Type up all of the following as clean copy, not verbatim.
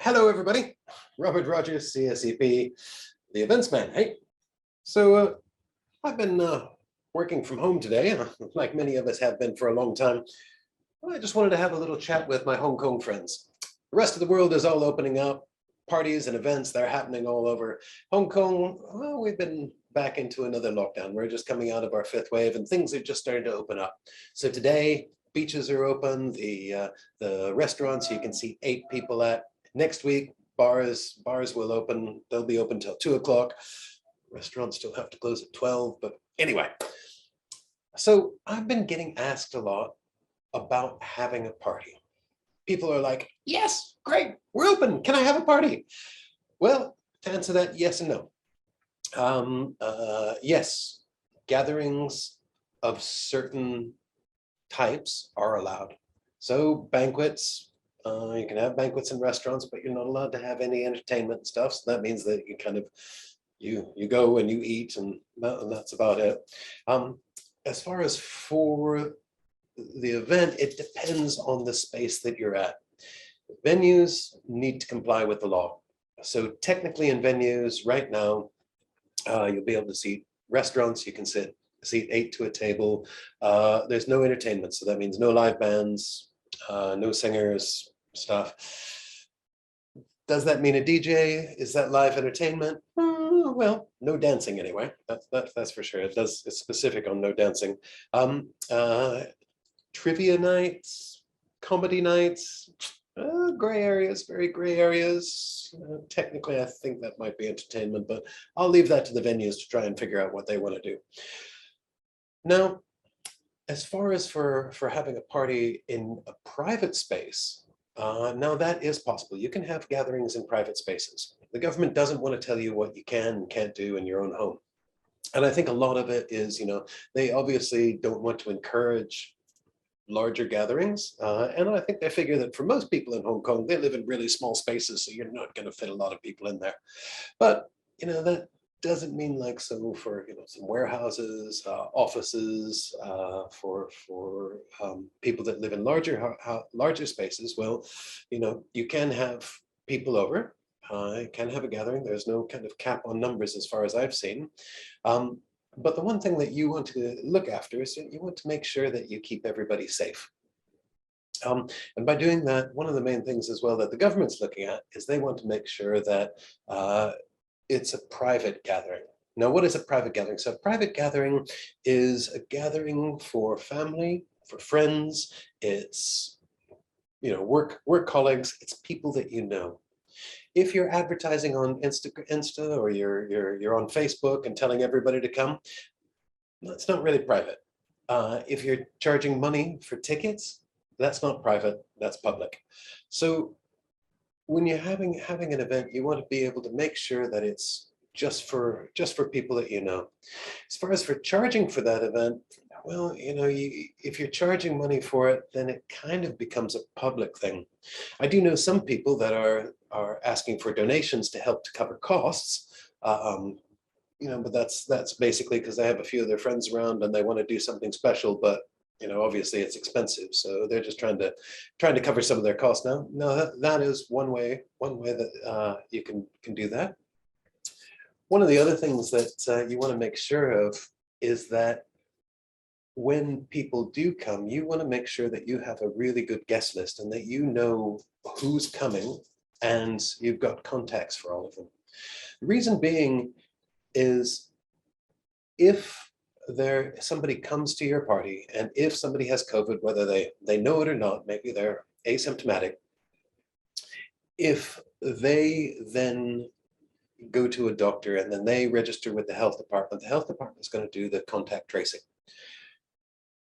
Hello, everybody. Rogers CSEP, the events man. Hey, so I've been working from home today, like many of us have been for a long time. I just wanted to have a little chat with my Hong Kong friends. The rest of the world is all opening up. Parties and events, they're happening all over. Hong Kong, well, we've been back into another lockdown. We're just coming out of our fifth wave and things are just starting to open up. So today, beaches are open, the restaurants you can see 8 people at. Next week, bars will open. They'll be open till 2 o'clock. Restaurants still have to close at 12, but anyway. So I've been getting asked a lot about having a party. People are like, yes, great, we're open. Can I have a party? Well, to answer that, yes and no. Yes, gatherings of certain types are allowed. So banquets, you can have banquets in restaurants, but you're not allowed to have any entertainment stuff. So that means that you kind of, you go and you eat and that's about it. As far as for the event, it depends on the space that you're at. Venues need to comply with the law. So technically in venues right now, you'll be able to seat restaurants, you can seat 8 to a table. There's no entertainment, so that means no live bands, no singers, stuff. Does that mean a DJ? Is that live entertainment? Well, no dancing anyway. That's for sure. It's specific on no dancing. Trivia nights, comedy nights, gray areas, very gray areas. Technically, I think that might be entertainment, but I'll leave that to the venues to try and figure out what they want to do. Now, as far as for having a party in a private space, now that is possible. You can have gatherings in private spaces. The government doesn't want to tell you what you can and can't do in your own home. And I think a lot of it is, they obviously don't want to encourage larger gatherings. And I think they figure that for most people in Hong Kong, they live in really small spaces, so you're not going to fit a lot of people in there. But, that doesn't mean like so for, some warehouses, offices, for people that live in larger spaces. Well, you can have people over, can have a gathering. There's no kind of cap on numbers as far as I've seen. But the one thing that you want to look after is you want to make sure that you keep everybody safe. And by doing that, one of the main things as well that the government's looking at is they want to make sure that it's a private gathering. Now, what is a private gathering? So a private gathering is a gathering for family, for friends. It's, work colleagues. It's people that you know. If you're advertising on Insta or you're on Facebook and telling everybody to come, that's not really private. If you're charging money for tickets, that's not private, that's public. So when you're having an event, you want to be able to make sure that it's just for people that you know. As far as for charging for that event, well, if you're charging money for it, then it kind of becomes a public thing. I do know some people that are asking for donations to help to cover costs, but that's basically because they have a few of their friends around and they want to do something special, but obviously it's expensive, so they're just trying to cover some of their costs. Now, that is one way that you can do that. One of the other things that you want to make sure of is that when people do come, you want to make sure that you have a really good guest list and that you know who's coming and you've got contacts for all of them. The reason being is if somebody comes to your party and if somebody has COVID, whether they know it or not, maybe they're asymptomatic, if they then go to a doctor and then they register with the health department is going to do the contact tracing.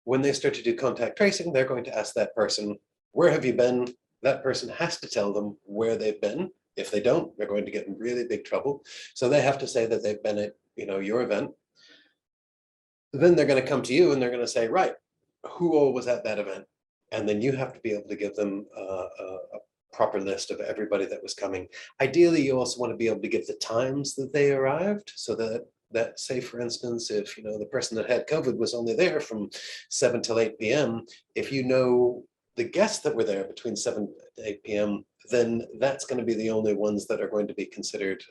When they start to do contact tracing, they're going to ask that person, where have you been? That person has to tell them where they've been. If they don't, they're going to get in really big trouble. So they have to say that they've been at, your event. Then they're going to come to you and they're going to say, right, who all was at that event? And then you have to be able to give them a proper list of everybody that was coming. Ideally, you also want to be able to give the times that they arrived so that say, for instance, if the person that had COVID was only there from 7 till 8 p.m., if the guests that were there between 7 to 8 p.m., then that's going to be the only ones that are going to be considered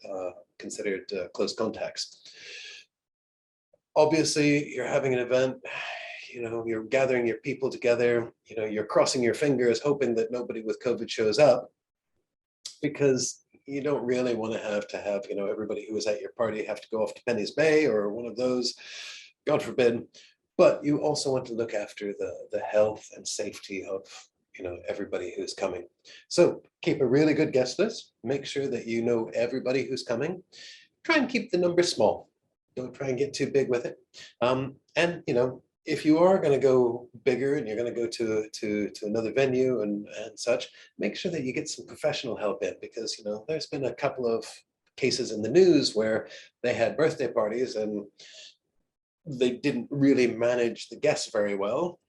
close contacts. Obviously, you're having an event, you're gathering your people together, you're crossing your fingers, hoping that nobody with COVID shows up, because you don't really want to have everybody who was at your party have to go off to Penny's Bay or one of those, God forbid. But you also want to look after the health and safety of everybody who's coming. So keep a really good guest list. Make sure that you know everybody who's coming. Try and keep the number small. Don't try and get too big with it. And if you are going to go bigger and you're going to go to another venue and such, make sure that you get some professional help in, because there's been a couple of cases in the news where they had birthday parties and they didn't really manage the guests very well.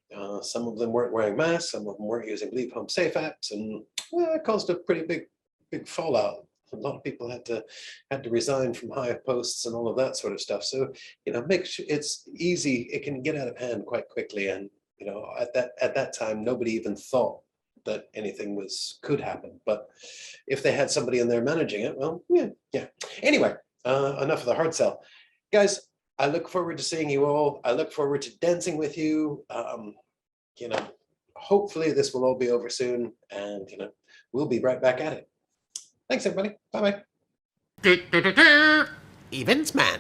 Some of them weren't wearing masks, some of them weren't using Leave Home Safe apps, and it caused a pretty big fallout. A lot of people had to resign from high posts and all of that sort of stuff. So make sure it's easy. It can get out of hand quite quickly, and at that time nobody even thought that anything could happen. But if they had somebody in there managing it, well, yeah. Anyway, enough of the hard sell, guys. I look forward to seeing you all. I look forward to dancing with you. Hopefully this will all be over soon, and we'll be right back at it. Thanks, everybody. Bye-bye. Events man.